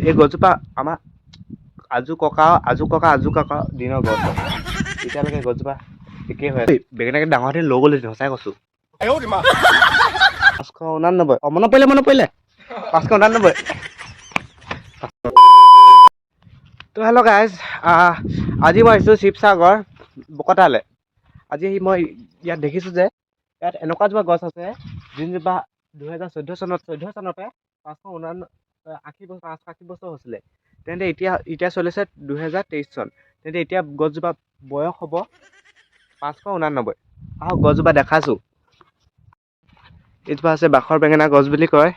এই গছজোপা আমাৰ আজু ককা দিনৰ গছ হয়। এতিয়ালৈকে গছজোপা একেই হৈ আছে। বেঙেনাকে ডাঙৰ হাতে লৈ গ'লে সঁচাই কৈছো। 589 মনত পৰিলে 589। তো হেল্ল' গাইজ, আজি মই আহিছোঁ শিৱসাগৰ বকতালে। আজি মই ইয়াত দেখিছোঁ যে ইয়াত এনেকুৱা এজোপা গছ আছে যোনজোপা 2014 চনতে 580 বছৰ হৈছিলে। তেন্তে এতিয়া চলিছে 2023 চন। তেন্তে এতিয়া গছজোপা বয়স হ'ব 589। আহক গছজোপা দেখাইছোঁ। এইজোপা আছে বাখৰ বেঙেনা গছ বুলি কয়।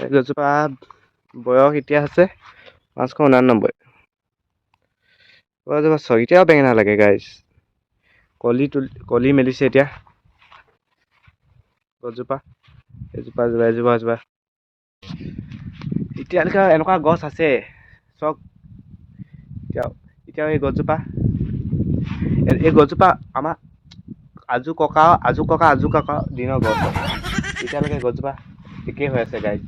এই গছজোপা বয়স এতিয়া আছে 589। গছজোপা এতিয়াও বেঙেনা লাগে গাইজ। কলি মেলিছে এতিয়া গছজোপা। এজোপা এতিয়ালৈকে এনেকুৱা গছ আছে চক। এতিয়াও এই গছজোপা আমাৰ আজু ককা দিনৰ গছ হয়। এতিয়ালৈকে গছজোপা একেই হৈ আছে গাইজ।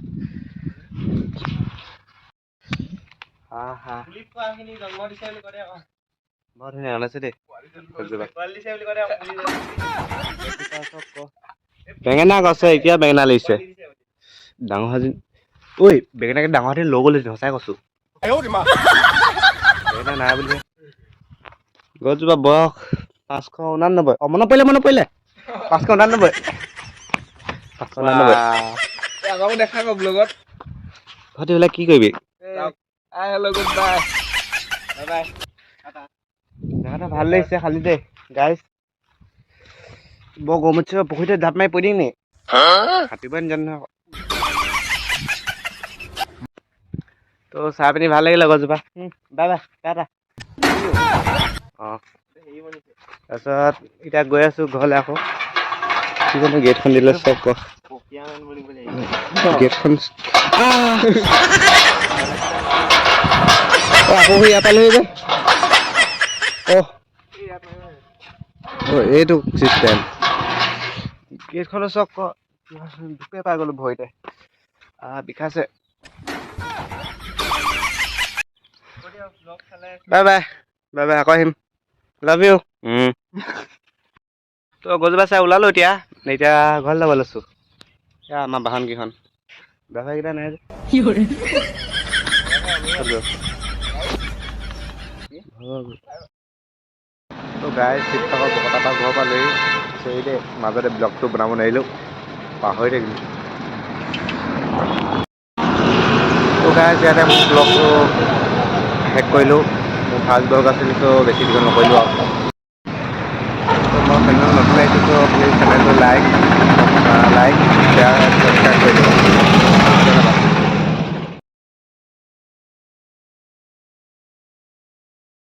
বৰ ধুনীয়া ওলাইছে দেই বেঙেনা গছে। এতিয়া বেঙেনা লাগিছে ডাঙৰ হাজি। ঐ বেঙেনাকে ডাঙৰ হাতে লৈ গ'লে সঁচাই কৈছো। বেঙেনা নাই বুলি গছজোপা বয়স 589। মনত পৰিলে 589। দেখা গো ব্লগত। ঘৰতে বোলে কি কৰিবি? জেগাটা ভাল লাগিছে খালি দেই গাইজ। বৰ গৰম উঠিছে। পুখুৰীতে জাপ মাৰি পৰি দিম নি? সাঁতুৰিবই নাজানো নহয়। তো চাই পিনি ভাল লাগিলে গছজোপা। বাই টাটা। তাৰপিছত এতিয়া গৈ আছো ঘৰলৈ আকৌ। কি জানো গেটখন দিলে চব ক গেটখন আকৌ ইয়াৰ পৰা লৈ যে এইটো চিষ্টেম গেটখনৰ চক ক দুপে পাই গলো ভৰিতে। বিষাইছে। বাই আকৌ আহিম। Love you. তো গছজোপা চাই ওলালো এতিয়া ঘৰলৈ যাব লৈছো। এয়া আমাৰ বাহনকেইখন কেইটা নাই যে। তো গাইজ শিৱসাগৰ বকতাৰ পৰা ঘৰৰ পৰা লৈ দেই মাজতে ব্লগটো বনাব নোৱাৰিলোঁ, পাহৰি থাকিলোঁ। তো গাইজ ইয়াতে মোৰ ব্লগটো শেষ কৰিলোঁ। মোৰ ফাৰ্ষ্ট ব্লগ আছিল, তো বেছি দীঘল নকৰিলোঁ আৰু। তো মই চেনেল নতুন আহিছোঁ, তো প্লিজ চেনেল